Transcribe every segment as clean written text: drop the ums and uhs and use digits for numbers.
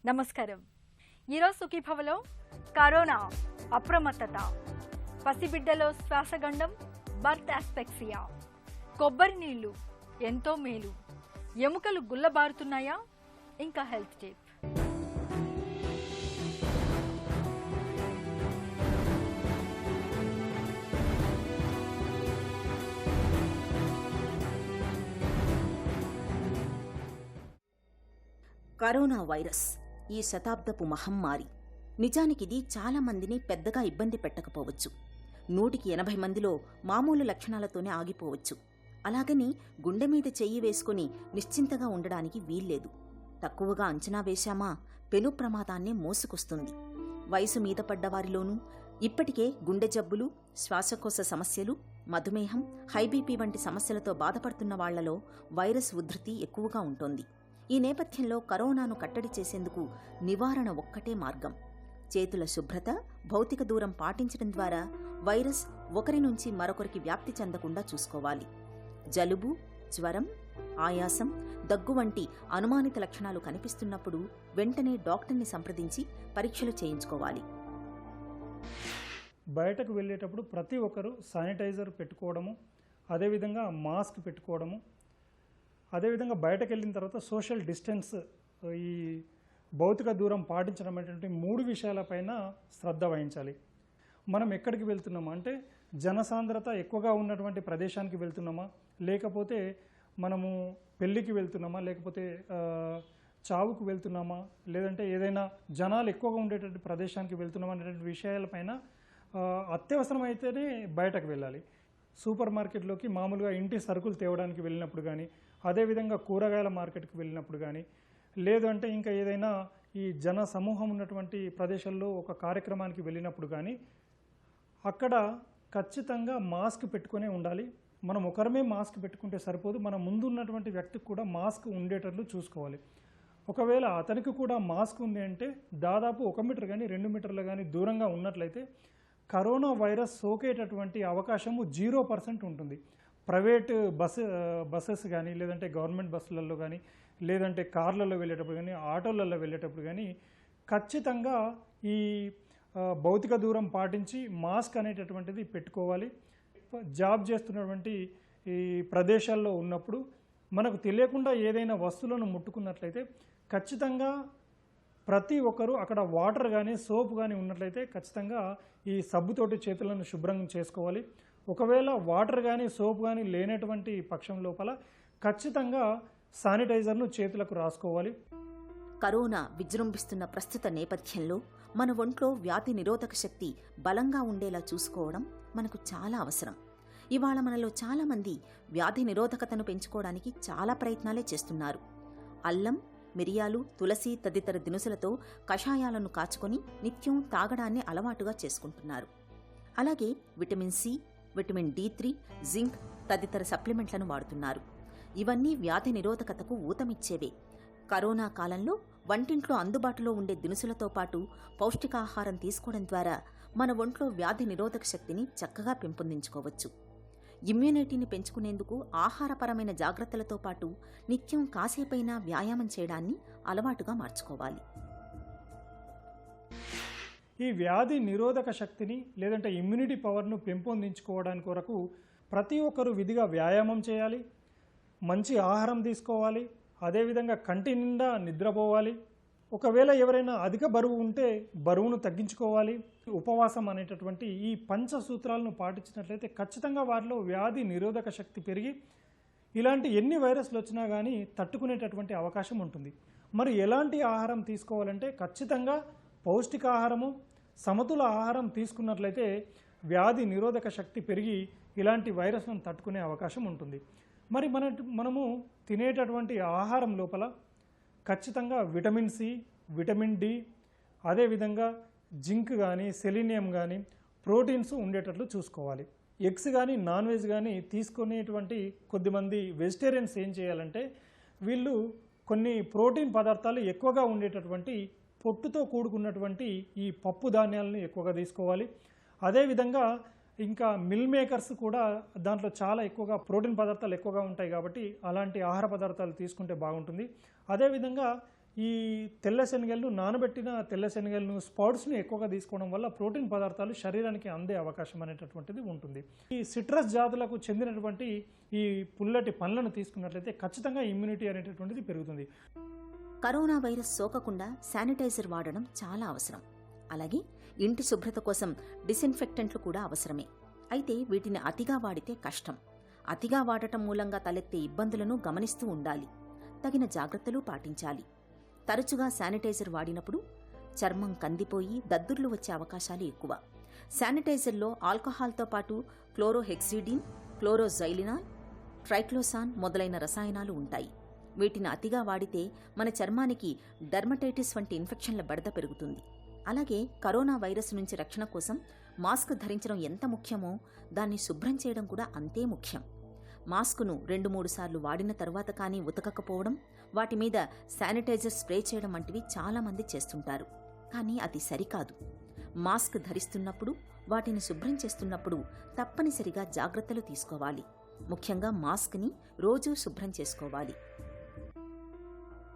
నమస్కారం. ఈరోజు సుఖీభవలో corona అప్రమత్తత, పసిబిడ్డలో శ్వాసగండం, birth ఆస్పెక్సియా, కొబ్బరి నీళ్లు ఎంతో మేలు, ఎముకలు గుల్లబారుతున్నాయా, ఇంకా హెల్త్ టిప్. కరోనా వైరస్ ఈ శతాబ్దపు మహమ్మారి. నిజానికిది చాలా మందిని పెద్దగా ఇబ్బంది పెట్టకపోవచ్చు. 180 మందిలో మామూలు లక్షణాలతోనే ఆగిపోవచ్చు. అలాగని గుండె మీద చెయ్యి వేసుకుని నిశ్చింతగా ఉండడానికి వీల్లేదు. తక్కువగా అంచనా వేశామా పెను ప్రమాదాన్నే మోసుకొస్తుంది. వయసు మీద పడ్డవారిలోనూ ఇప్పటికే గుండె జబ్బులు, శ్వాసకోశ సమస్యలు, మధుమేహం, హైబీపీ వంటి సమస్యలతో బాధపడుతున్న వాళ్లలో వైరస్ ఉధృతి ఎక్కువగా ఉంటోంది. ఈ నేపథ్యంలో కరోనాను కట్టడి చేసేందుకు నివారణ ఒక్కటే మార్గం. చేతుల శుభ్రత, భౌతిక దూరం పాటించడం ద్వారా వైరస్ ఒకరి నుంచి మరొకరికి వ్యాప్తి చెందకుండా చూసుకోవాలి. జలుబు, జ్వరం, ఆయాసం, దగ్గు వంటి అనుమానిత లక్షణాలు కనిపిస్తున్నప్పుడు వెంటనే డాక్టర్ని సంప్రదించి పరీక్షలు చేయించుకోవాలి. బయటకు వెళ్ళేటప్పుడు ప్రతి ఒక్కరూ శానిటైజర్ పెట్టుకోవడము, అదేవిధంగా మాస్క్ పెట్టుకోవడము, అదేవిధంగా బయటకు వెళ్ళిన తర్వాత సోషల్ డిస్టెన్స్, ఈ భౌతిక దూరం పాటించడం అనేటువంటి 3 విషయాలపైన శ్రద్ధ వహించాలి. మనం ఎక్కడికి వెళ్తున్నామా అంటే జనసాంద్రత ఎక్కువగా ఉన్నటువంటి ప్రదేశానికి వెళ్తున్నామా, లేకపోతే మనము పెళ్ళికి వెళ్తున్నామా, లేకపోతే చావుకు వెళ్తున్నామా, లేదంటే ఏదైనా జనాలు ఎక్కువగా ఉండేటువంటి ప్రదేశానికి వెళ్తున్నామా అనేటువంటి విషయాలపైన అత్యవసరమైతేనే బయటకు వెళ్ళాలి. సూపర్ మార్కెట్లోకి మామూలుగా ఇంటి సరుకులు తేవడానికి వెళ్ళినప్పుడు కానీ, అదేవిధంగా కూరగాయల మార్కెట్కి వెళ్ళినప్పుడు కానీ, లేదు అంటే ఇంకా ఏదైనా ఈ జన సమూహం ఉన్నటువంటి ప్రదేశాల్లో ఒక కార్యక్రమానికి వెళ్ళినప్పుడు కానీ అక్కడ ఖచ్చితంగా మాస్క్ పెట్టుకునే ఉండాలి. మనం ఒకరమే మాస్క్ పెట్టుకుంటే సరిపోదు, మన ముందు ఉన్నటువంటి వ్యక్తికి కూడా మాస్క్ ఉండేటట్లు చూసుకోవాలి. ఒకవేళ అతనికి కూడా మాస్క్ ఉంది అంటే దాదాపు 1 మీటర్ కానీ 2 మీటర్లు కానీ దూరంగా ఉన్నట్లయితే కరోనా వైరస్ సోకేటటువంటి అవకాశము 0% ఉంటుంది. ప్రైవేట్ బస్సెస్ కానీ, లేదంటే గవర్నమెంట్ బస్సులలో కానీ, లేదంటే కార్లలో వెళ్ళేటప్పుడు కానీ, ఆటోలలో వెళ్ళేటప్పుడు కానీ ఖచ్చితంగా ఈ భౌతిక దూరం పాటించి మాస్క్ అనేటటువంటిది పెట్టుకోవాలి. జాబ్ చేస్తున్నటువంటి ఈ ప్రదేశాల్లో ఉన్నప్పుడు మనకు తెలియకుండా ఏదైనా వస్తువులను ముట్టుకున్నట్లయితే ఖచ్చితంగా ప్రతి ఒక్కరూ అక్కడ వాటర్ కానీ సోప్ కానీ ఉన్నట్లయితే ఖచ్చితంగా ఈ సబ్బుతోటి చేతులను శుభ్రం చేసుకోవాలి. ఒకవేళ వాటర్ కానీ సోప్ కానీ లేనటువంటి పక్షం లోపల ఖచ్చితంగా శానిటైజర్ను చేతులకు రాసుకోవాలి. కరోనా విజృంభిస్తున్న ప్రస్తుత నేపథ్యంలో మన ఒంట్లో వ్యాధి నిరోధక శక్తి బలంగా ఉండేలా చూసుకోవడం మనకు చాలా అవసరం. ఇవాళ మనలో చాలామంది వ్యాధి నిరోధకతను పెంచుకోవడానికి చాలా ప్రయత్నాలే చేస్తున్నారు. అల్లం, మిరియాలు, తులసి తదితర దినుసులతో కషాయాలను కాచుకొని నిత్యం తాగడాన్ని అలవాటుగా చేసుకుంటున్నారు. అలాగే vitamin C, vitamin D3, zinc తదితర సప్లిమెంట్లను వాడుతున్నారు. ఇవన్నీ వ్యాధి నిరోధకతకు ఊతమిచ్చేవే. కరోనా కాలంలో వంటింట్లో అందుబాటులో ఉండే దినుసులతో పాటు పౌష్టికాహారం తీసుకోవడం ద్వారా మన ఒంట్లో వ్యాధి నిరోధక శక్తిని చక్కగా పెంపొందించుకోవచ్చు. ఇమ్యూనిటీని పెంచుకునేందుకు ఆహారపరమైన జాగ్రత్తలతో పాటు నిత్యం కాసేపైనా వ్యాయామం చేయడాన్ని అలవాటుగా మార్చుకోవాలి. ఈ వ్యాధి నిరోధక శక్తిని లేదంటే ఇమ్యూనిటీ పవర్ను పెంపొందించుకోవడానికి కొరకు ప్రతి ఒక్కరూ విధిగా వ్యాయామం చేయాలి, మంచి ఆహారం తీసుకోవాలి, అదేవిధంగా కంటి నిండా నిద్రపోవాలి. ఒకవేళ ఎవరైనా అధిక బరువు ఉంటే బరువును తగ్గించుకోవాలి. ఉపవాసం అనేటటువంటి ఈ పంచసూత్రాలను పాటించినట్లయితే ఖచ్చితంగా వారిలో వ్యాధి నిరోధక శక్తి పెరిగి ఇలాంటి ఎన్ని వైరస్లు వచ్చినా కానీ తట్టుకునేటటువంటి అవకాశం ఉంటుంది. మరి ఎలాంటి ఆహారం తీసుకోవాలంటే ఖచ్చితంగా పౌష్టికాహారము, సమతుల ఆహారం తీసుకున్నట్లయితే వ్యాధి నిరోధక శక్తి పెరిగి ఇలాంటి వైరస్లను తట్టుకునే అవకాశం ఉంటుంది. మరి మనము తినేటటువంటి ఆహారం లోపల ఖచ్చితంగా విటమిన్ సి, విటమిన్ డి, అదేవిధంగా జింక్ కానీ, సెలీనియం కానీ, ప్రోటీన్స్ ఉండేటట్లు చూసుకోవాలి. ఎగ్స్ కానీ, నాన్ వెజ్ కానీ తీసుకునేటువంటి కొద్దిమంది వెజిటేరియన్స్ ఏం చేయాలంటే వీళ్ళు కొన్ని ప్రోటీన్ పదార్థాలు ఎక్కువగా ఉండేటటువంటి పొట్టుతో కూడుకున్నటువంటి ఈ పప్పు ధాన్యాలను ఎక్కువగా తీసుకోవాలి. అదేవిధంగా ఇంకా మిల్ మేకర్స్ కూడా దాంట్లో చాలా ఎక్కువగా ప్రోటీన్ పదార్థాలు ఎక్కువగా ఉంటాయి కాబట్టి అలాంటి ఆహార పదార్థాలు తీసుకుంటే బాగుంటుంది. అదేవిధంగా ఈ తెల్ల శనగలను నానబెట్టిన తెల్ల శనగలను స్పౌట్స్ని ఎక్కువగా తీసుకోవడం వల్ల ప్రోటీన్ పదార్థాలు శరీరానికి అందే అవకాశం అనేటటువంటిది ఉంటుంది. ఈ సిట్రస్ జాతులకు చెందినటువంటి ఈ పుల్లటి పండ్లను తీసుకున్నట్లయితే ఖచ్చితంగా ఇమ్యూనిటీ అనేటటువంటిది పెరుగుతుంది. కరోనా వైరస్ సోకకుండా శానిటైజర్ వాడడం చాలా అవసరం. అలాగే ఇంటి శుభ్రత కోసం డిసిన్ఫెక్టెంట్లు కూడా అవసరమే. అయితే వీటిని అతిగా వాడితే కష్టం. అతిగా వాడటం మూలంగా తలెత్తే ఇబ్బందులను గమనిస్తూ ఉండాలి. తగిన జాగ్రత్తలు పాటించాలి. తరచుగా శానిటైజర్ వాడినప్పుడు చర్మం కందిపోయి దద్దుర్లు వచ్చే అవకాశాలు ఎక్కువ. శానిటైజర్లో ఆల్కహాల్తో పాటు క్లోరోహెక్సిడిన్, క్లోరోజైలినాల్, ట్రైక్లోసాన్ మొదలైన రసాయనాలు ఉంటాయి. వీటిని అతిగా వాడితే మన చర్మానికి డర్మటైటిస్ వంటి ఇన్ఫెక్షన్ల బెడద పెరుగుతుంది. అలాగే కరోనా వైరస్ నుంచి రక్షణ కోసం మాస్క్ ధరించడం ఎంత ముఖ్యమో దాన్ని శుభ్రం చేయడం కూడా అంతే ముఖ్యం. మాస్కును 2-3 సార్లు వాడిన తర్వాత కానీ ఉతకకపోవడం, వాటి మీద శానిటైజర్ స్ప్రే చేయడం వంటివి చాలామంది చేస్తుంటారు. కానీ అది సరికాదు. మాస్క్ ధరిస్తున్నప్పుడు, వాటిని శుభ్రం చేస్తున్నప్పుడు తప్పనిసరిగా జాగ్రత్తలు తీసుకోవాలి. ముఖ్యంగా మాస్క్ని రోజూ శుభ్రం చేసుకోవాలి.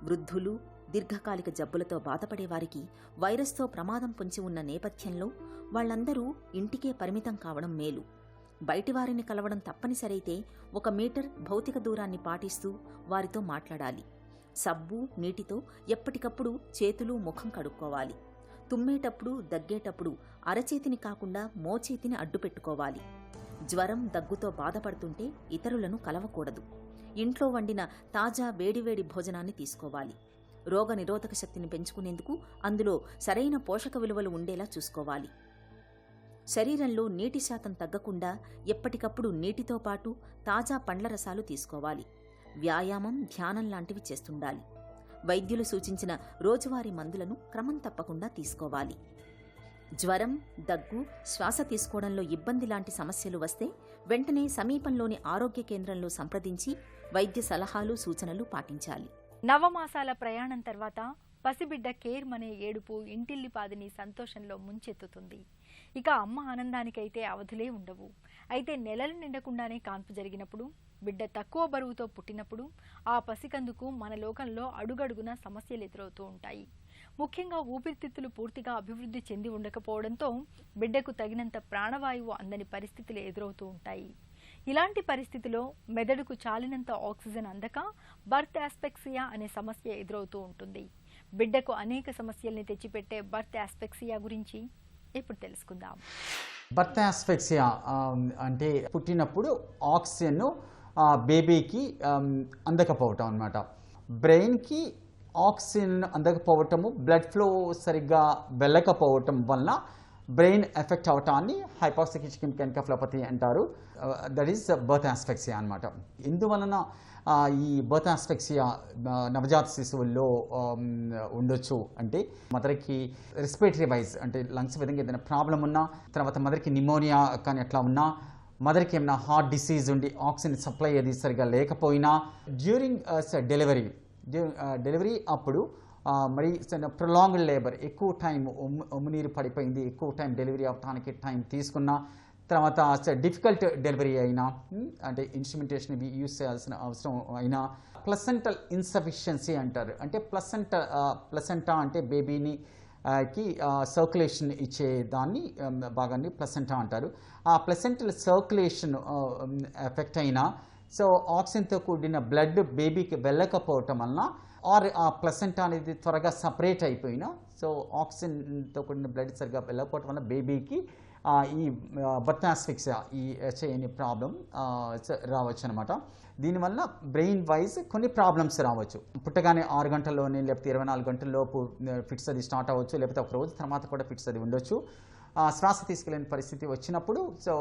వృద్ధులు, దీర్ఘకాలిక జబ్బులతో బాధపడేవారికి వైరస్తో ప్రమాదం పొంచి ఉన్న నేపథ్యంలో వాళ్లందరూ ఇంటికే పరిమితం కావడం మేలు. బయటివారిని కలవడం తప్పనిసరైతే 1 మీటర్ భౌతిక దూరాన్ని పాటిస్తూ వారితో మాట్లాడాలి. సబ్బు, నీటితో ఎప్పటికప్పుడు చేతులు, ముఖం కడుక్కోవాలి. తుమ్మేటప్పుడు, దగ్గేటప్పుడు అరచేతిని కాకుండా మోచేతిని అడ్డుపెట్టుకోవాలి. జ్వరం, దగ్గుతో బాధపడుతుంటే ఇతరులను కలవకూడదు. ఇంట్లో వండిన తాజా వేడివేడి భోజనాన్ని తీసుకోవాలి. రోగ నిరోధక శక్తిని పెంచుకునేందుకు అందులో సరైన పోషక విలువలు ఉండేలా చూసుకోవాలి. శరీరంలో నీటి శాతం తగ్గకుండా ఎప్పటికప్పుడు నీటితో పాటు తాజా పండ్ల రసాలు తీసుకోవాలి. వ్యాయామం, ధ్యానం లాంటివి చేస్తుండాలి. వైద్యులు సూచించిన రోజువారీ మందులను క్రమం తప్పకుండా తీసుకోవాలి. జ్వరం, దగ్గు, శ్వాస తీసుకోవడంలో ఇబ్బంది లాంటి సమస్యలు వస్తే వెంటనే సమీపంలోని ఆరోగ్య కేంద్రంలో సంప్రదించి వైద్య సలహాలు, సూచనలు పాటించాలి. నవమాసాల ప్రయాణం తర్వాత పసిబిడ్డ కేర్మనే ఏడుపు ఇంటిల్లిపాదిని సంతోషంలో ముంచెత్తుతుంది. ఇక అమ్మ ఆనందానికైతే అవధులే ఉండవు. అయితే నెలలు నిండకుండానే కాన్పు జరిగినప్పుడు, బిడ్డ తక్కువ బరువుతో పుట్టినప్పుడు ఆ పసికందుకు మన లోకంలో అడుగడుగున సమస్యలు ఎదురవుతూ ఉంటాయి. ముఖ్యంగా ఊపిరితిత్తులు పూర్తిగా అభివృద్ధి చెంది ఉండకపోవడంతో బిడ్డకు తగినంత ప్రాణవాయువు అందని పరిస్థితులు ఎదురవుతూ ఉంటాయి. ఇలాంటి పరిస్థితిలో మెదడుకు చాలినంత ఆక్సిజన్ అందక బర్త్ ఆస్పెక్సియా అనే సమస్య ఎదురవుతూ ఉంటుంది. బిడ్డకు అనేక సమస్యల్ని తెచ్చిపెట్టే బర్త్ ఆస్పెక్సియా గురించి ఇప్పుడు తెలుసుకుందాం. బర్త్ ఆస్పెక్సియా అంటే పుట్టినప్పుడు ఆక్సిజన్ బేబీకి అందకపోవటం అన్నమాట. బ్రెయిన్కి ఆక్సిజన్ అందకపోవటము, బ్లడ్ ఫ్లో సరిగ్గా వెళ్ళకపోవటం వల్ల బ్రెయిన్ ఎఫెక్ట్ అవటాన్ని హైపోక్సిక్ ఇస్కెమిక్ ఎన్కెఫలోపతి అంటారు. దట్ ఈస్ బర్త్ ఆస్పెక్సియా అనమాట. ఇందువలన ఈ బర్త్ ఆస్పెక్సియా నవజాత శిశువుల్లో ఉండొచ్చు అంటే మదర్కి రెస్పిరేటరీ వైజ్ అంటే లంగ్స్ విధంగా ఏదైనా ప్రాబ్లం ఉన్నా, తర్వాత మదర్కి నిమోనియా కానీ అట్లా ఉన్నా, మదర్కి ఏమైనా హార్ట్ డిసీజ్ ఉండి ఆక్సిజన్ సప్లై అది సరిగా లేకపోయినా, డ్యూరింగ్ డెలివరీ అప్పుడు మరి ప్రొలాంగ్డ్ లేబర్, ఎక్కువ టైం ఉమ్మునీరు పడిపోయింది, ఎక్కువ టైం డెలివరీ అవటానికి టైం తీసుకున్న తర్వాత డిఫికల్ట్ డెలివరీ అయినా, అంటే ఇన్స్ట్రుమెంటేషన్ యూజ్ చేయాల్సిన అవసరం అయినా, ప్లసెంటల్ ఇన్సఫిషియన్సీ అంటారు. అంటే ప్లసెంటా అంటే బేబీని కి సర్క్యులేషన్ ఇచ్చే దాన్ని భాగాన్ని ప్లసెంటా అంటారు. ఆ ప్లసెంటల్ సర్క్యులేషన్ ఎఫెక్ట్ అయినా, సో ఆక్సిజన్తో కూడిన బ్లడ్ బేబీకి వెళ్ళకపోవటం వలన, ఆర్ ఆ ప్లసెంటా అనేది త్వరగా సపరేట్ అయిపోయినా, సో ఆక్సిజన్తో కూడిన బ్లడ్ సరిగా వెళ్ళకపోవటం వల్ల బేబీకి ఈ బర్త్ ఆస్ఫిక్సియా, ఈ హెచ్ఐఎని ప్రాబ్లం రావచ్చు అనమాట. దీనివల్ల బ్రెయిన్ వైజ్ కొన్ని ప్రాబ్లమ్స్ రావచ్చు. పుట్టగానే 6 గంటల్లోనే లేకపోతే 24 గంటల్లోపు ఫిట్స్ అది స్టార్ట్ అవ్వచ్చు, లేకపోతే ఒక రోజు తర్వాత కూడా ఫిట్స్ అది ఉండొచ్చు. శ్వాస తీసుకెళ్ళిన పరిస్థితి వచ్చినప్పుడు సో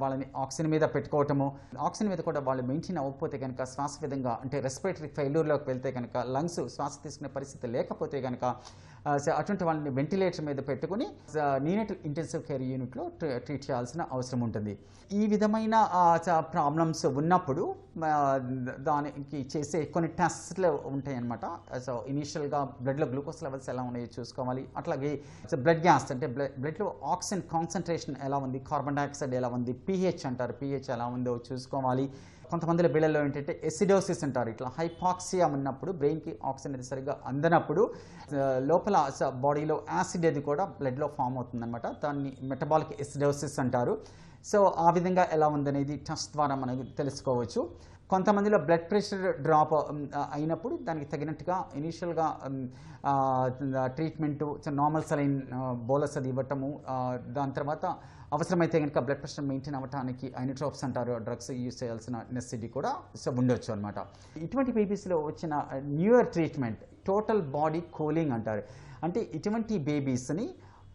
వాళ్ళని ఆక్సిజన్ మీద పెట్టుకోవటము, ఆక్సిజన్ మీద కూడా వాళ్ళు మెయింటైన్ అవ్వకపోతే కనుక, శ్వాస విధంగా అంటే రెస్పిరేటరీ ఫెయిల్యూర్లోకి వెళ్తే కనుక, లంగ్స్ శ్వాస తీసుకునే పరిస్థితి లేకపోతే కనుక అటువంటి వాళ్ళని వెంటిలేటర్ మీద పెట్టుకుని నీనేటల్ ఇంటెన్సివ్ కేర్ యూనిట్లో ట్రీట్ చేయాల్సిన అవసరం ఉంటుంది. ఈ విధమైన ప్రాబ్లమ్స్ ఉన్నప్పుడు దానికి చేసే కొన్ని టెస్ట్లు ఉంటాయి అన్నమాట. సో ఇనీషియల్గా బ్లడ్లో గ్లూకోజ్ లెవెల్స్ ఎలా ఉన్నాయో చూసుకోవాలి. అట్లాగే బ్లడ్ గ్యాస్ అంటే బ్లడ్లో ఆక్సిజన్ కాన్సన్ట్రేషన్ ఎలా ఉంది, కార్బన్ డైఆక్సైడ్ ఎలా ఉంది, pH అంటారు, pH ఎలా ఉందో చూసుకోవాలి. కొంతమందిలో బిళ్ళల్లో ఏంటంటే ఎసిడోసిస్ అంటారు. ఇట్లా హైపాక్సియా ఉన్నప్పుడు బ్రెయిన్కి ఆక్సిజన్ అనేది సరిగ్గా అందనప్పుడు లోపల బాడీలో యాసిడ్ అది కూడా బ్లడ్లో ఫామ్ అవుతుందన్నమాట. దాన్ని మెటబాలిక్ ఎసిడోసిస్ అంటారు. సో ఆ విధంగా ఎలా ఉందనేది టెస్ట్ ద్వారా మనకు తెలుసుకోవచ్చు. కొంతమందిలో బ్లడ్ ప్రెషర్ డ్రాప్ అయినప్పుడు దానికి తగినట్టుగా ఇనీషియల్గా ట్రీట్మెంటు నార్మల్ సలైన్ బోలస్ అది ఇవ్వటము, దాని తర్వాత అవసరమైతే కనుక బ్లడ్ ప్రెషర్ మెయింటైన్ అవ్వడానికి ఐనోట్రోప్స్ అంటారు డ్రగ్స్ యూజ్ చేయాల్సిన నెసెసిటీ కూడా ఉండొచ్చు అనమాట. ఇటువంటి బేబీస్లో వచ్చిన newer treatment total body cooling అంటారు. అంటే ఇటువంటి బేబీస్ని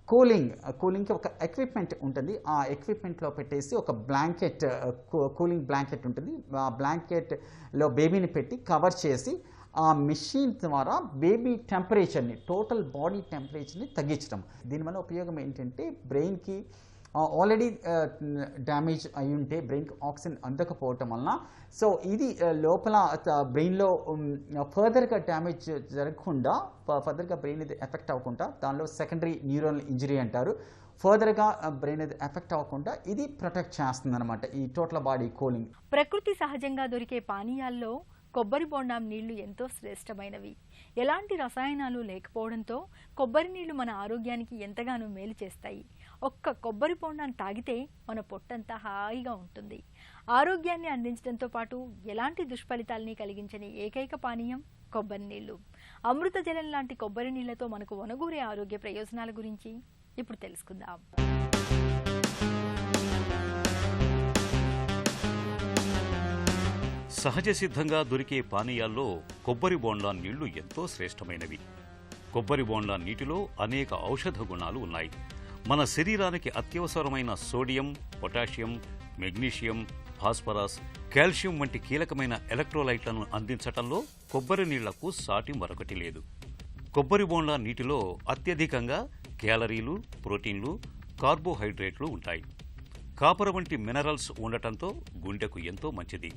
కూలింగ్కి ఒక ఎక్విప్మెంట్ ఉంటుంది. ఆ ఎక్విప్మెంట్లో పెట్టేసి ఒక బ్లాంకెట్, కూలింగ్ బ్లాంకెట్ ఉంటుంది. ఆ బ్లాంకెట్లో బేబీని పెట్టి కవర్ చేసి ఆ మెషిన్ ద్వారా బేబీ టెంపరేచర్ని, టోటల్ బాడీ టెంపరేచర్ని తగ్గించడం. దీనివల్ల ఉపయోగం ఏంటంటే బ్రెయిన్కి ఆల్రెడీ డ్యామేజ్ అయి ఉంటే బ్రెయిన్కి ఆక్సిజన్ అందకపోవటం వలన సో ఇది లోపల బ్రెయిన్లో ఫర్దర్గా డ్యామేజ్ జరగకుండా, ఫర్దర్గా బ్రెయిన్ ఇది ఎఫెక్ట్ అవ్వకుండా, దానిలో సెకండరీ న్యూరల్ ఇంజరీ అంటారు, ఫర్దర్గా బ్రెయిన్ అది ఎఫెక్ట్ అవ్వకుండా ఇది ప్రొటెక్ట్ చేస్తుంది అనమాట ఈ టోటల్ బాడీ కూలింగ్. ప్రకృతి సహజంగా దొరికే పానీయాల్లో కొబ్బరి బోండాం నీళ్లు ఎంతో శ్రేష్టమైనవి. ఎలాంటి రసాయనాలు లేకపోవడంతో కొబ్బరి నీళ్లు మన ఆరోగ్యానికి ఎంతగానో మేలు చేస్తాయి. ఒక్క కొబ్బరి బోండాన్ని తాగితే మన పొట్టంతా హాయిగా ఉంటుంది. ఆరోగ్యాన్ని అందించడంతో పాటు ఎలాంటి దుష్ఫలితాల్ని కలిగించని ఏకైక పానీయం కొబ్బరి నీళ్లు. అమృత జలం లాంటి కొబ్బరి నీళ్లతో మనకు ఒనగూరే ఆరోగ్య ప్రయోజనాల గురించి ఇప్పుడు తెలుసుకుందాం. సహజ సిద్ధంగా దొరికే పానీయాల్లో కొబ్బరి బోండా నీళ్లు ఎంతో శ్రేష్టమైనవి. కొబ్బరి బోండా నీటిలో అనేక ఔషధ గుణాలు ఉన్నాయి. మన శరీరానికి అత్యవసరమైన sodium, potassium, magnesium, phosphorus, calcium వంటి కీలకమైన ఎలక్ట్రోలైట్లను అందించటంలో కొబ్బరి నీళ్లకు సాటి మరొకటి లేదు. కొబ్బరి బోండా నీటిలో అత్యధికంగా క్యాలరీలు, ప్రోటీన్లు, కార్బోహైడ్రేట్లు ఉంటాయి. కాపర్ వంటి మినరల్స్ ఉండటంతో గుండెకు ఎంతో మంచిది.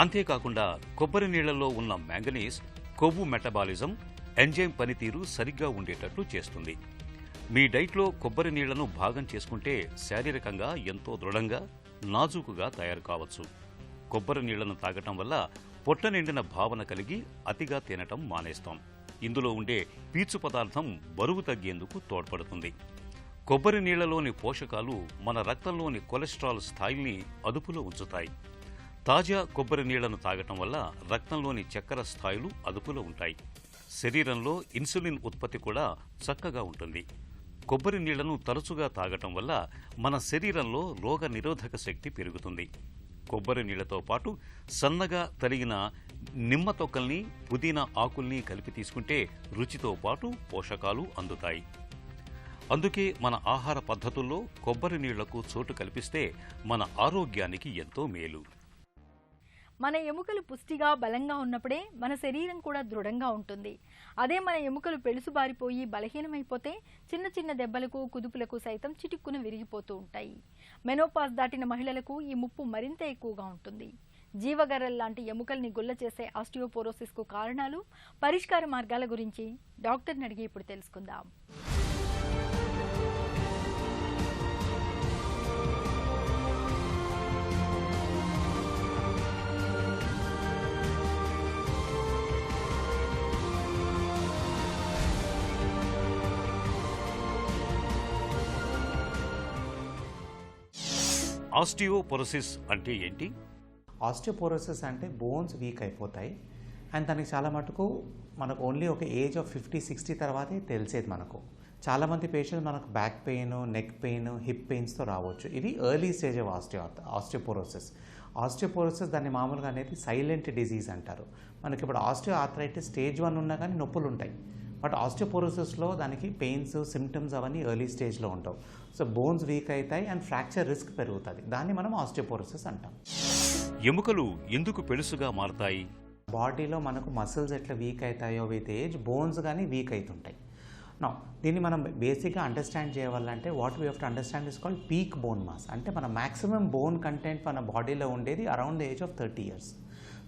అంతేకాకుండా కొబ్బరి నీళ్లలో ఉన్న మ్యాంగనీస్ కొవ్వు మెటబాలిజం, ఎంజైమ్ పనితీరు సరిగ్గా ఉండేటట్లు చేస్తుంది. మీ డైట్లో కొబ్బరి నీళ్లను భాగం చేసుకుంటే శారీరకంగా ఎంతో దృఢంగా, నాజూకుగా తయారు కావచ్చు. కొబ్బరి నీళ్లను తాగటం వల్ల పొట్ట నిండిన భావన కలిగి అతిగా తినటం మానేస్తాం. ఇందులో ఉండే పీచు పదార్థం బరువు తగ్గేందుకు తోడ్పడుతుంది. కొబ్బరి నీళ్లలోని పోషకాలు మన రక్తంలోని కొలెస్ట్రాల్ స్థాయిల్ని అదుపులో ఉంచుతాయి. తాజా కొబ్బరి నీళ్లను తాగటం వల్ల రక్తంలోని చక్కెర స్థాయిలు అదుపులో ఉంటాయి. శరీరంలో ఇన్సులిన్ ఉత్పత్తి కూడా చక్కగా ఉంటుంది. కొబ్బరి నీళ్లను తరచుగా తాగటం వల్ల మన శరీరంలో రోగ నిరోధక శక్తి పెరుగుతుంది. కొబ్బరి నీళ్లతో పాటు సన్నగా తరిగిన నిమ్మ తొక్కల్ని, పుదీనా ఆకుల్ని కలిపి తీసుకుంటే రుచితో పాటు పోషకాలు అందుతాయి. అందుకే మన ఆహార పద్ధతుల్లో కొబ్బరి నీళ్లకు చోటు కల్పిస్తే మన ఆరోగ్యానికి ఎంతో మేలు. మన ఎముకలు పుష్టిగా బలంగా ఉన్నప్పుడే మన శరీరం కూడా దృఢంగా ఉంటుంది. అదే మన ఎముకలు పెళుసుబారిపోయి బలహీనమైపోతే చిన్న చిన్న దెబ్బలకు, కుదుపులకు సైతం చిటిక్కున విరిగిపోతూ ఉంటాయి. మెనోపాజ్ దాటిన మహిళలకు ఈ ముప్పు మరింత ఎక్కువగా ఉంటుంది. జీవగర్రల్ లాంటి ఎముకల్ని గుల్ల చేసే ఆస్టియోపోరోసిస్ కు కారణాలు, పరిష్కార మార్గాల గురించి డాక్టర్ని అడిగి ఇప్పుడు తెలుసుకుందాం. ఆస్టియోపోరోసిస్ అంటే ఏంటి? ఆస్టియోపోరోసిస్ అంటే బోన్స్ వీక్ అయిపోతాయి. అండ్ దానికి చాలా మటుకు మనకు ఓన్లీ ఒక ఏజ్ ఆఫ్ 50-60 తర్వాతే తెలిసేది మనకు. చాలామంది పేషెంట్స్ మనకు back pain, neck pain, hip పెయిన్స్తో రావచ్చు. ఇవి early stage of osteoporosis. Osteoporosis దాన్ని మామూలుగా అనేది సైలెంట్ డిజీజ్ అంటారు. మనకి ఇప్పుడు ఆస్టియో ఆర్థరైటిస్ స్టేజ్ 1 ఉన్నా కానీ నొప్పులు ఉంటాయి. బట్ ఆస్టియోపోరోసిస్లో దానికి పెయిన్స్, సిమ్టమ్స్ అవన్నీ ఎర్లీ స్టేజ్లో ఉంటావు. సో బోన్స్ వీక్ అవుతాయి అండ్ ఫ్రాక్చర్ రిస్క్ పెరుగుతుంది. దాన్ని మనం ఆస్టియోపోరోసిస్ అంటాం. ఎముకలు ఎందుకు పెళుసుగా మారతాయి? బాడీలో మనకు మసిల్స్ ఎట్లా వీక్ అవుతాయో విత్ ఏజ్ బోన్స్ కానీ వీక్ అవుతుంటాయి. నా దీన్ని మనం బేసిక్గా అండర్స్టాండ్ చేయాలంటే what we have to understand is called peak bone mass. అంటే మన మ్యాక్సిమం బోన్ కంటెంట్ మన బాడీలో ఉండేది around the age of 30 years.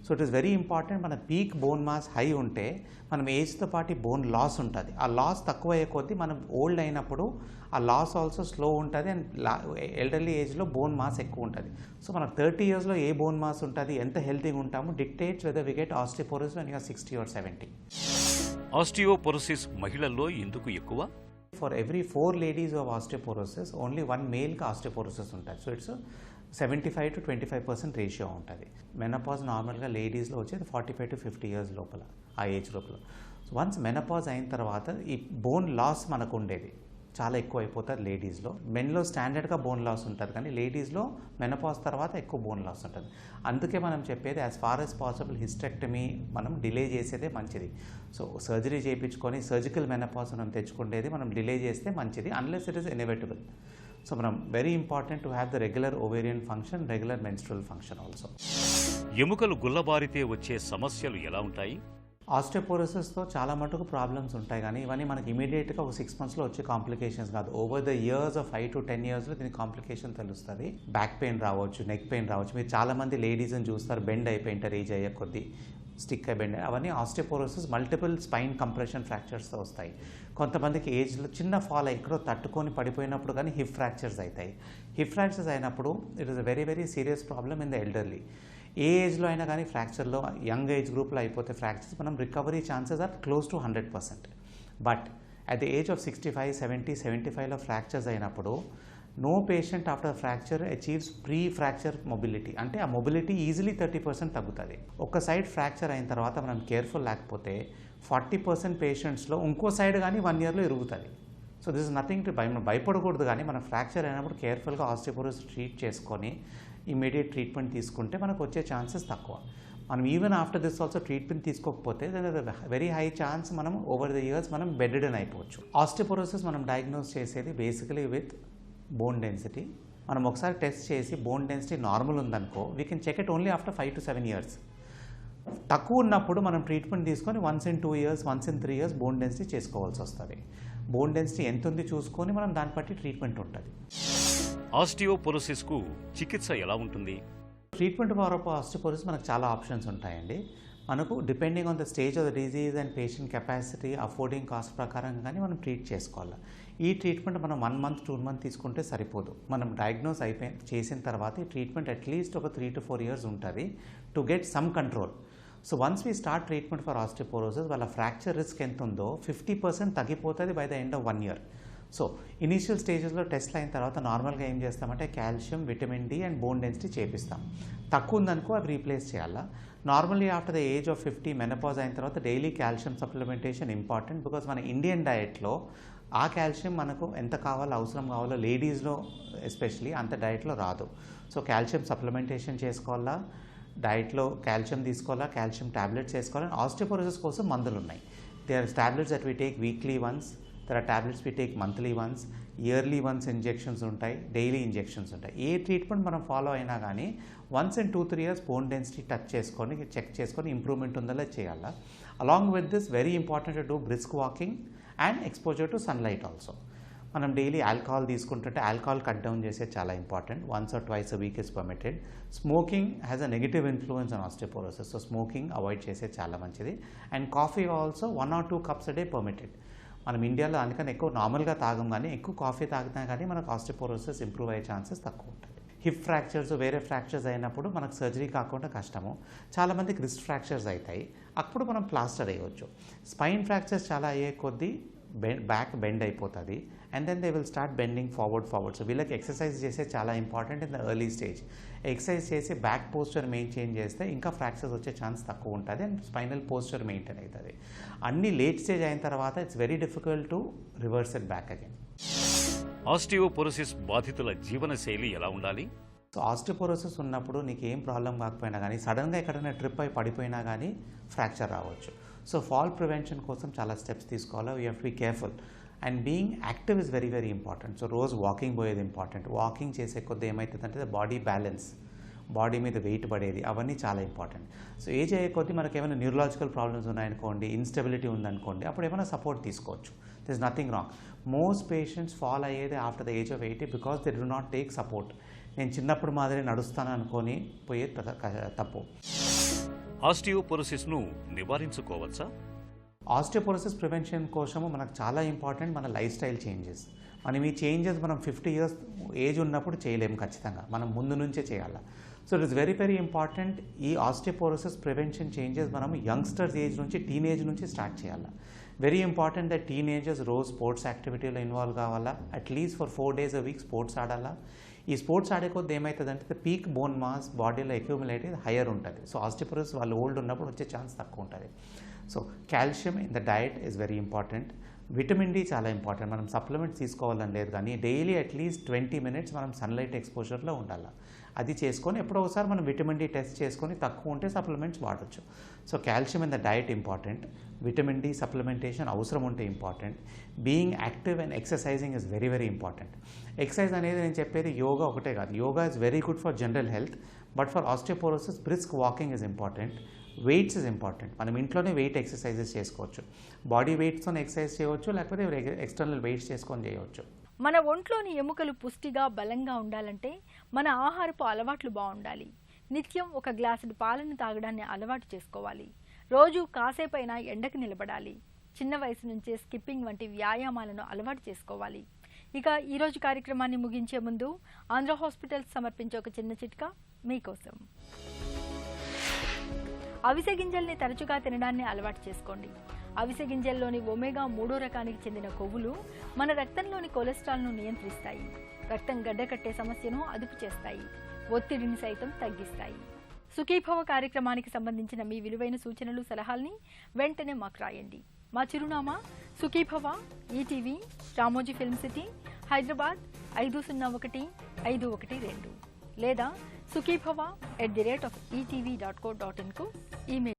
So it is very important. మన పీక్ బోన్ మాస్ హై ఉంటే మనం ఏజ్తో పాటు బోన్ లాస్ ఉంటుంది. ఆ లాస్ తక్కువ అయ్యే కొద్దీ మనం ఓల్డ్ అయినప్పుడు ఆ లాస్ ఆల్సో స్లో ఉంటుంది అండ్ ఎల్డర్లీ ఏజ్లో బోన్ మాస్ ఎక్కువ ఉంటుంది. సో మనకు 30 yearsలో ఏ బోన్ మాస్ ఉంటుంది, ఎంత హెల్తీగా ఉంటామో dictates whether we get osteoporosis when you are 60 or 70. Osteoporosis మహిళల్లో ఎందుకు ఎక్కువ? For every 4 ladies who have osteoporosis, only 1 male కి osteoporosis ఉంటుంది. సో ఇట్స్ 75 to 25% రేషియో ఉంటుంది. మెనపాజ్ నార్మల్గా లేడీస్లో వచ్చేది 45 to 50 years లోపల, ఆ ఏజ్ లోపల. సో వన్స్ మెనపాజ్ అయిన తర్వాత ఈ బోన్ లాస్ మనకు ఉండేది చాలా ఎక్కువ అయిపోతుంది లేడీస్లో. మెన్లో స్టాండర్డ్గా బోన్ లాస్ ఉంటుంది, కానీ లేడీస్లో మెనపాజ్ తర్వాత ఎక్కువ బోన్ లాస్ ఉంటుంది. అందుకే మనం చెప్పేది as far as possible hysterectomy మనం డిలే చేసేదే మంచిది. సో సర్జరీ చేయించుకొని సర్జికల్ మెనపాజ్ మనం తెచ్చుకునేది మనం డిలే చేస్తే మంచిది, unless it is inevitable. So మనం very important to have the regular ovarian function, regular menstrual function also. ఎముకలు గుల్లబారితే వచ్చే సమస్యలు ఎలా ఉంటాయి? ఆస్టియోపోరోసిస్తో చాలా మటుకు ప్రాబ్లమ్స్ ఉంటాయి, కానీ ఇవన్నీ మనకి ఇమీడియట్గా ఒక 6 monthsలో వచ్చే కాంప్లికేషన్స్ కాదు. Over the years of 5 to 10 yearsలో దీనికి కాంప్లికేషన్ తెలుస్తుంది. బ్యాక్ పెయిన్ రావచ్చు, నెక్ పెయిన్ రావచ్చు. మీరు చాలామంది లేడీస్ని చూస్తారు బెండ్ అయిపోయింటారు ఏజ్ అయ్యే కొద్దీ, స్టిక్ అయి బెండ్. అవన్నీ ఆస్టియోపోరోసిస్ మల్టిపుల్ స్పైన్ కంప్రెషన్ ఫ్రాక్చర్స్తో వస్తాయి. కొంతమందికి ఏజ్లో చిన్న ఫాల్ ఎక్కడో తట్టుకొని పడిపోయినప్పుడు కానీ హిప్ ఫ్రాక్చర్స్ అవుతాయి. హిప్ ఫ్రాక్చర్స్ అయినప్పుడు it is a very very serious problem in the elderly. ఏ ఏజ్లో అయినా కానీ ఫ్రాక్చర్లో యంగ్ ఏజ్ గ్రూప్లో అయిపోతే ఫ్రాక్చర్స్ మనం recovery chances are close to 100%. But at the age of 65, 70, 75లో ఫ్రాక్చర్స్ అయినప్పుడు no patient after fracture achieves pre fracture mobility. అంటే ఆ మొబిలిటీ ఈజీలీ 30% తగ్గుతుంది. ఒక సైడ్ ఫ్రాక్చర్ అయిన తర్వాత మనం కేర్ఫుల్ లేకపోతే 40% పేషెంట్స్లో ఇంకో సైడ్ కానీ 1 yearలో ఇరుగుతుంది. So this is nothing to భయపడకూడదు, కానీ మనం ఫ్రాక్చర్ అయినప్పుడు కేర్ఫుల్గా ఆస్టియోపోరోసిస్ ట్రీట్ చేసుకొని ఇమీడియట్ ట్రీట్మెంట్ తీసుకుంటే మనకు వచ్చే ఛాన్సెస్ తక్కువ. మనం even after this also treatment తీసుకోకపోతే వెరీ హై ఛాన్స్ మనం ఓవర్ ద ఇయర్స్ మనం బెడ్డెన్ అయిపోవచ్చు. ఆస్టియోపోరోసిస్ మనం డయాగ్నోస్ చేసేది బేసికలీ విత్ బోన్ డెన్సిటీ. మనం ఒకసారి టెస్ట్ చేసి బోన్ డెన్సిటీ నార్మల్ ఉందనుకో, we can check it only after 5 to 7 years. తక్కువ ఉన్నప్పుడు మనం ట్రీట్మెంట్ తీసుకొని once in 2 years, once in 3 years bone density చేసుకోవాల్సి వస్తుంది. బోన్ డెన్సిటీ ఎంత ఉంది చూసుకొని మనం దాన్ని బట్టి ట్రీట్మెంట్ ఉంటుంది. ఆస్టియోపోరోసిస్కు చికిత్స ఎలా ఉంటుంది? ట్రీట్మెంట్ ఫర్ ఆస్టియోపోరోసిస్ మనకు చాలా ఆప్షన్స్ ఉంటాయండి. మనకు depending on the stage of the disease and patient capacity, affording cost ప్రకారం కానీ మనం ట్రీట్ చేసుకోవాలి. ఈ ట్రీట్మెంట్ మనం 1 month, 2 months తీసుకుంటే సరిపోదు. మనం డయాగ్నోస్ చేసిన తర్వాత ఈ ట్రీట్మెంట్ అట్లీస్ట్ ఒక 3 to 4 years ఉంటుంది to get some control. So once we start treatment for osteoporosis, వాళ్ళ ఫ్రాక్చర్ రిస్క్ ఎంత ఉందో 50% తగ్గిపోతుంది by the end of 1 year. So initial స్టేజెస్లో టెస్ట్లు అయిన తర్వాత నార్మల్గా ఏం చేస్తామంటే calcium, vitamin D and bone density చేపిస్తాం. తక్కువ ఉందనుకో అవి రీప్లేస్ చేయాలా. Normally after the age of 50 menopause అయిన తర్వాత daily calcium supplementation important. Because మన ఇండియన్ డయట్లో ఆ కాల్షియం మనకు ఎంత కావాలో, అవసరం కావాలో లేడీస్లో ఎస్పెషలీ అంత డయట్లో రాదు. సో కాల్షియం సప్లిమెంటేషన్ చేసుకోవాలా, డయట్లో కాల్షియం తీసుకోవాలా, కాల్షియం టాబ్లెట్స్ వేసుకోవాలి. ఆస్టియోపోరోసిస్ కోసం మందులు ఉన్నాయి. They are tablets that we take weekly once, there are tablets we take monthly once, yearly once injections ఉంటాయి, డైలీ ఇంజెక్షన్స్ ఉంటాయి. ఏ ట్రీట్మెంట్ మనం ఫాలో అయినా కానీ once in 2-3 years bone density touch చేసుకొని చెక్ చేసుకొని ఇంప్రూవ్మెంట్ ఉందో చేయాలా. Along with this very important to do brisk walking and exposure to sunlight also. మనం డైలీ ఆల్కహాల్ తీసుకుంటుంటే ఆల్కహాల్ కట్ డౌన్ చేసేది చాలా important. 1 or 2 a week is permitted. Smoking has a negative influence on osteoporosis. So smoking avoid చేసేది చాలా మంచిది. And coffee also 1 or 2 cups a day permitted. మనం ఇండియాలో అందుకని ఎక్కువ నార్మల్గా తాగం, కానీ ఎక్కువ కాఫీ తాగినా కానీ మనకు ఆస్టియోపోరోసిస్ ఇంప్రూవ్ అయ్యే ఛాన్సెస్ తక్కువ ఉంటుంది. హిప్ ఫ్రాక్చర్స్, వేరే ఫ్రాక్చర్స్ అయినప్పుడు మనకు సర్జరీ కాకుండా కష్టము. చాలామందికి రిస్ట్ ఫ్రాక్చర్స్ అవుతాయి, అప్పుడు మనం ప్లాస్టర్ వేయవచ్చు. స్పైన్ ఫ్రాక్చర్స్ చాలా అయ్యే కొద్దీ బ్యాక్ బెండ్ అయిపోతుంది and then they will start bending forward. So వీళ్ళకి ఎక్సర్సైజ్ చేసే చాలా important in the early stage. Exercise చేసి బ్యాక్ పోస్చర్ మెయింటైన్ చేస్తే ఇంకా ఫ్రాక్చర్స్ వచ్చే ఛాన్స్ తక్కువ ఉంటుంది అండ్ స్పైనల్ పోస్చర్ మెయింటైన్ అవుతుంది. అన్ని లేట్ స్టేజ్ అయిన తర్వాత it's very difficult to reverse it back again. Osteoporosis బాధితుల జీవనశైలి ఎలా ఉండాలి? సో ఆస్టియోపోరోసిస్ ఉన్నప్పుడు నీకు ఏం ప్రాబ్లం కాకపోయినా కానీ సడన్గా ఎక్కడైనా ట్రిప్ అయి పడిపోయినా కానీ ఫ్రాక్చర్ రావచ్చు. సో ఫాల్ ప్రివెన్షన్ కోసం చాలా స్టెప్స్ తీసుకోవాలి. We have to be careful and being active is very very important. So రోజు వాకింగ్ పోయేది ఇంపార్టెంట్. వాకింగ్ చేసే కొద్ది ఏమవుతుందంటే బాడీ బ్యాలెన్స్, బాడీ మీద వెయిట్ పడేది, అవన్నీ చాలా ఇంపార్టెంట్. సో ఏజ్ అయ్యే కొద్దీ మనకి ఏమైనా న్యూరలాజికల్ ప్రాబ్లమ్స్ ఉన్నాయనుకోండి, ఇన్స్టెబిలిటీ ఉందనుకోండి, అప్పుడు ఏమైనా సపోర్ట్ తీసుకోవచ్చు. This is nothing wrong. Most patients fall అయ్యేది after the age of 80 because they do not take support. నేను చిన్నప్పుడు మాదిరి నడుస్తాను అనుకొని పోయేది తప్పు. ఆస్టియోపోరోసిస్ను నివారించుకోవచ్చా? ఆస్టియోపోరోసిస్ ప్రివెన్షన్ కోసము మనకు చాలా ఇంపార్టెంట్ మన లైఫ్ స్టైల్ చేంజెస్. మనం ఈ చేంజెస్ మనం 50 years ఏజ్ ఉన్నప్పుడు చేయలేము, ఖచ్చితంగా మనం ముందు నుంచే చేయాలి. So it is very very important. ఈ ఆస్టియోపోరోసిస్ ప్రివెన్షన్ చేంజెస్ మనం యంగ్స్టర్స్ ఏజ్ నుంచి, టీనేజ్ నుంచి స్టార్ట్ చేయాలి. వెరీ ఇంపార్టెంట్ దట్ టీనేజర్స్ రోజు స్పోర్ట్స్ యాక్టివిటీలో ఇన్వాల్వ్ కావాలా. At least for 4 days a week sports ఆడాలా. ఈ స్పోర్ట్స్ ఆడే కొద్ది ఏమవుతుందంటే పీక్ బోన్ మాస్ బాడీలో అక్యూములేట్ హయ్యర్ ఉంటుంది. సో ఆస్టియోపోరోసిస్ వాళ్ళు ఓల్డ్ ఉన్నప్పుడు వచ్చే ఛాన్స్ తక్కువ ఉంటుంది. So calcium in the diet is very important. Vitamin D చాలా ఇంపార్టెంట్. మనం సప్లిమెంట్స్ తీసుకోవాలని లేదు, కానీ డైలీ అట్లీస్ట్ 20 minutes మనం సన్లైట్ ఎక్స్పోజర్లో ఉండాలి. అది చేసుకొని ఎప్పుడో ఒకసారి మనం విటమిన్ డి టెస్ట్ చేసుకొని తక్కువ ఉంటే సప్లిమెంట్స్ వాడచ్చు. So calcium in the diet important. Vitamin D supplementation అవసరం ఉంటే important. Being active and exercising is very very important. Exercise అనేది నేను చెప్పేది యోగా ఒకటే కాదు. Yoga is very good for general health, but for osteoporosis brisk walking is important. Weights is important. మనం ఇంట్లోనే weight exercises చేసుకోవచ్చు. బాడీ వెయిట్స్తో exercise చేయవచ్చు, లేకపోతే ఎక్స్టర్నల్ వెయిట్స్ చేసుకొని చేయవచ్చు. మన ఒంట్లోని ఎముకలు పుష్టిగా బలంగా ఉండాలంటే మన ఆహారపు అలవాట్లు బాగుండాలి. నిత్యం 1 గ్లాసుడు పాలను తాగడాన్ని అలవాటు చేసుకోవాలి. రోజు కాసేపైనా ఎండకు నిలబడాలి. చిన్న వయసు నుంచే స్కిప్పింగ్ వంటి వ్యాయామాలను అలవాటు చేసుకోవాలి. ఇక ఈరోజు కార్యక్రమాన్ని ముగించే ముందు ఆంధ్ర హాస్పిటల్స్ సమర్పించే ఒక చిన్న చిట్కా మీకోసం. అవిసె గింజల్ని తరచుగా తినడాన్ని అలవాటు చేసుకోండి. అవిసె గింజల్లోని ఒమేగా 3వ రకానికి చెందిన కొవ్వులు మన రక్తంలోని కొలెస్ట్రాల్ను నియంత్రిస్తాయి. రక్తం గడ్డకట్టే సమస్యను అదుపు చేస్తాయి. ఒత్తిడిని సైతం తగ్గిస్తాయి. సుఖీభవ కార్యక్రమానికి సంబంధించిన మీ విలువైన సూచనలు, సలహాల్ని వెంటనే మాకు రాయండి. మా చిరునామా Sukhibhava, ETV, Ramoji film city, Hyderabad 501512 లేదా sukhibhava@etv.co.in కు ఈమెయిల్